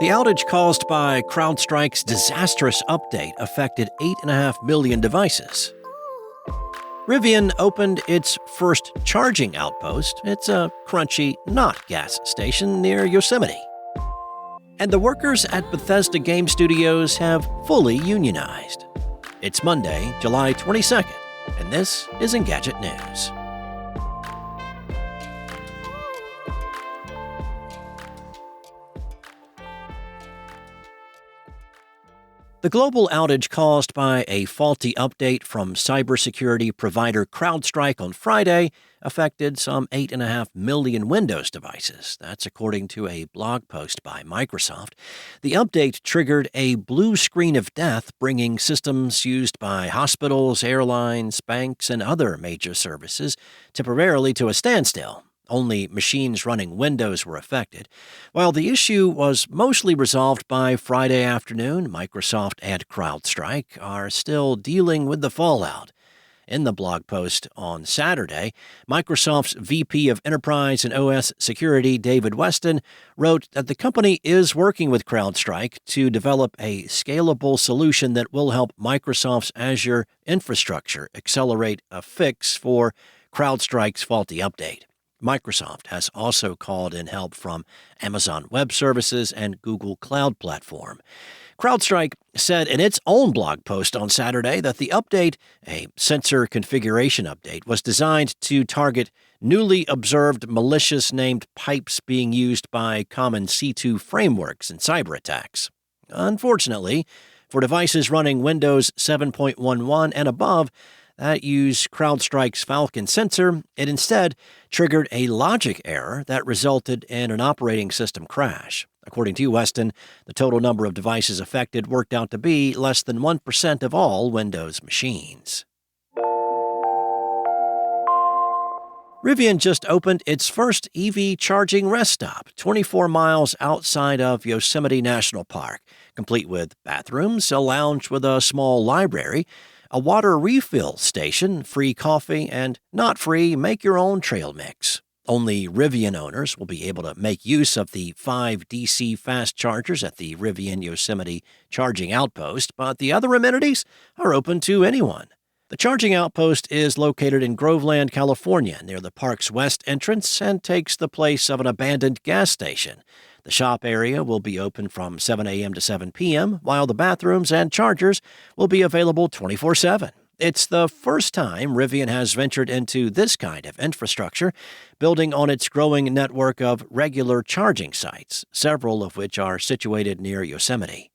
The outage caused by Crowdstrike's disastrous update affected 8.5 million devices. Rivian opened its first charging outpost. It's a crunchy, not gas station near Yosemite. And the workers at Bethesda Game Studios have fully unionized. It's Monday, July 22nd, and this is Engadget News. The global outage caused by a faulty update from cybersecurity provider Crowdstrike on Friday affected some 8.5 million Windows devices. That's according to a blog post by Microsoft. The update triggered a blue screen of death, bringing systems used by hospitals, airlines, banks, and other major services temporarily to a standstill. Only machines running Windows were affected. While the issue was mostly resolved by Friday afternoon, Microsoft and Crowdstrike are still dealing with the fallout. In the blog post on Saturday, Microsoft's VP of Enterprise and OS Security, David Weston, wrote that the company is working with Crowdstrike to develop a scalable solution that will help Microsoft's Azure infrastructure accelerate a fix for Crowdstrike's faulty update. Microsoft has also called in help from Amazon Web Services and Google Cloud Platform. Crowdstrike said in its own blog post on Saturday that the update, a sensor configuration update, was designed to target newly observed malicious named pipes being used by common C2 frameworks in cyber attacks. Unfortunately, for devices running Windows 7.11 and above, that use Crowdstrike's Falcon sensor, it instead triggered a logic error that resulted in an operating system crash. According to Weston, the total number of devices affected worked out to be less than 1% of all Windows machines. Rivian just opened its first EV charging rest stop, 24 miles outside of Yosemite National Park, complete with bathrooms, a lounge with a small library, a water refill station, free coffee, and not free make-your-own trail mix. Only Rivian owners will be able to make use of the 5 DC fast chargers at the Rivian Yosemite Charging Outpost, but the other amenities are open to anyone. The Charging Outpost is located in Groveland, California, near the park's west entrance, and takes the place of an abandoned gas station. The shop area will be open from 7 a.m. to 7 p.m., while the bathrooms and chargers will be available 24/7. It's the first time Rivian has ventured into this kind of infrastructure, building on its growing network of regular charging sites, several of which are situated near Yosemite.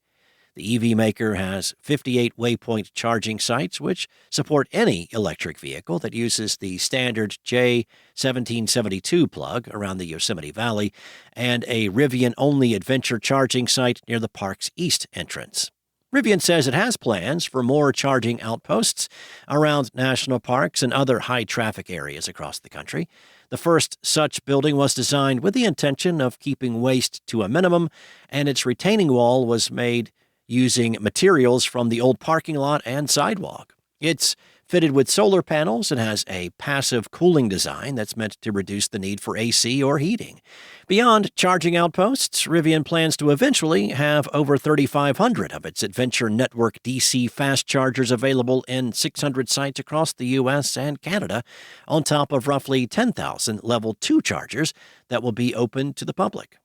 The EV maker has 58 waypoint charging sites, which support any electric vehicle that uses the standard J1772 plug around the Yosemite Valley, and a Rivian-only adventure charging site near the park's east entrance. Rivian says it has plans for more charging outposts around national parks and other high-traffic areas across the country. The first such building was designed with the intention of keeping waste to a minimum, and its retaining wall was made using materials from the old parking lot and sidewalk. It's fitted with solar panels and has a passive cooling design that's meant to reduce the need for AC or heating. Beyond charging outposts, Rivian plans to eventually have over 3,500 of its Adventure Network DC fast chargers available in 600 sites across the U.S. and Canada, on top of roughly 10,000 Level 2 chargers that will be open to the public.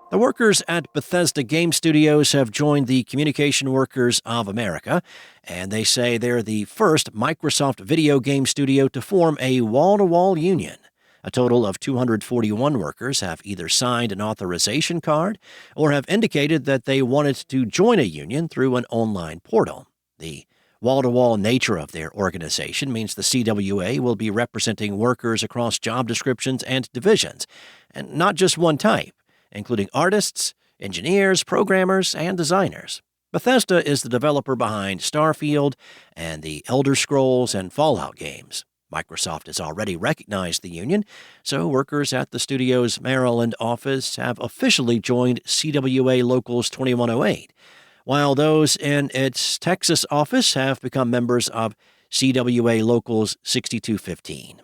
The workers at Bethesda Game Studios have joined the Communication Workers of America, and they say they're the first Microsoft video game studio to form a wall-to-wall union. A total of 241 workers have either signed an authorization card or have indicated that they wanted to join a union through an online portal. The wall-to-wall nature of their organization means the CWA will be representing workers across job descriptions and divisions, and not just one type, including artists, engineers, programmers, and designers. Bethesda is the developer behind Starfield and the Elder Scrolls and Fallout games. Microsoft has already recognized the union, so workers at the studio's Maryland office have officially joined CWA Locals 2108, while those in its Texas office have become members of CWA Locals 6215.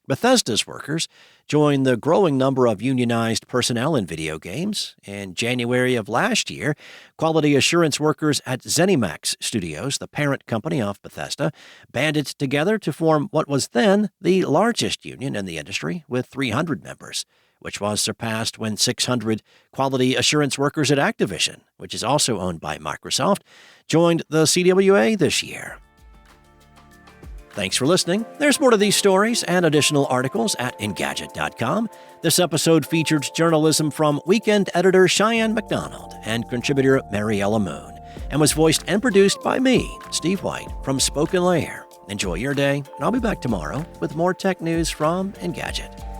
Bethesda's workers joined the growing number of unionized personnel in video games. In January of last year, quality assurance workers at ZeniMax Studios, the parent company of Bethesda, banded together to form what was then the largest union in the industry with 300 members, which was surpassed when 600 quality assurance workers at Activision, which is also owned by Microsoft, joined the CWA this year. Thanks for listening. There's more to these stories and additional articles at Engadget.com. This episode featured journalism from weekend editor Cheyenne McDonald and contributor Mariella Moon, and was voiced and produced by me, Steve White, from Spoken Layer. Enjoy your day, and I'll be back tomorrow with more tech news from Engadget.